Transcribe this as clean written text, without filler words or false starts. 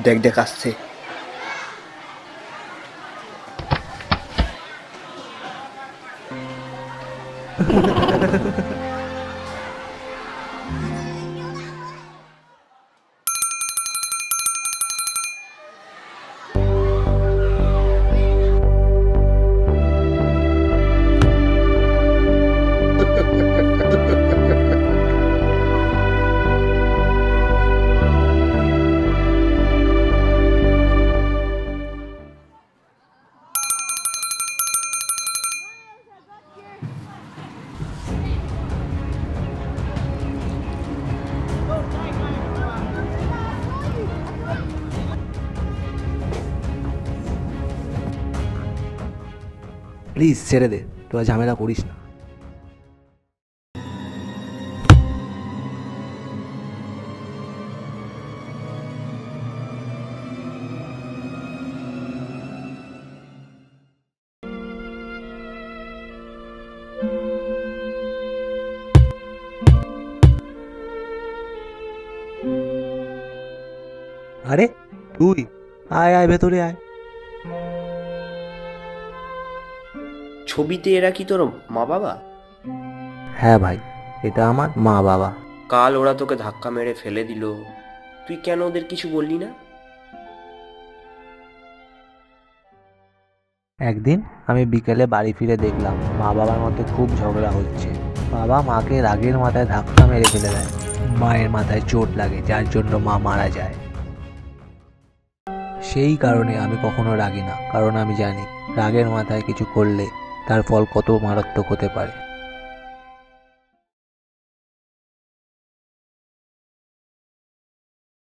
দেখ দেখ আসছে। প্লিজ ছেড়ে দে, তোরা ঝামেলা করিস না। আরে তুই আয় আয়, ভেতরে আয়। ছবিতে এরা কি তোর মা বাবা? হ্যাঁ ভাই, এটা আমার মা বাবা। কাল ওরা তোকে ধাক্কা মেরে ফেলে দিল, তুই কেন ওদের কিছু বললি না? একদিন আমি বিকেলে বাড়ি ফিরে দেখলাম মা বাবার মধ্যে খুব ঝগড়া হচ্ছে। বাবা মাকে রাগের মাথায় ধাক্কা মেরে ফেলে দেয়। মায়ের মাথায় চোট লাগে, যার জন্য মা মারা যায়। সেই কারণে আমি কখনো রাগি না, কারণ আমি জানি রাগের মাথায় কিছু করলে তার ফল কত মারাত্মক হতে পারে।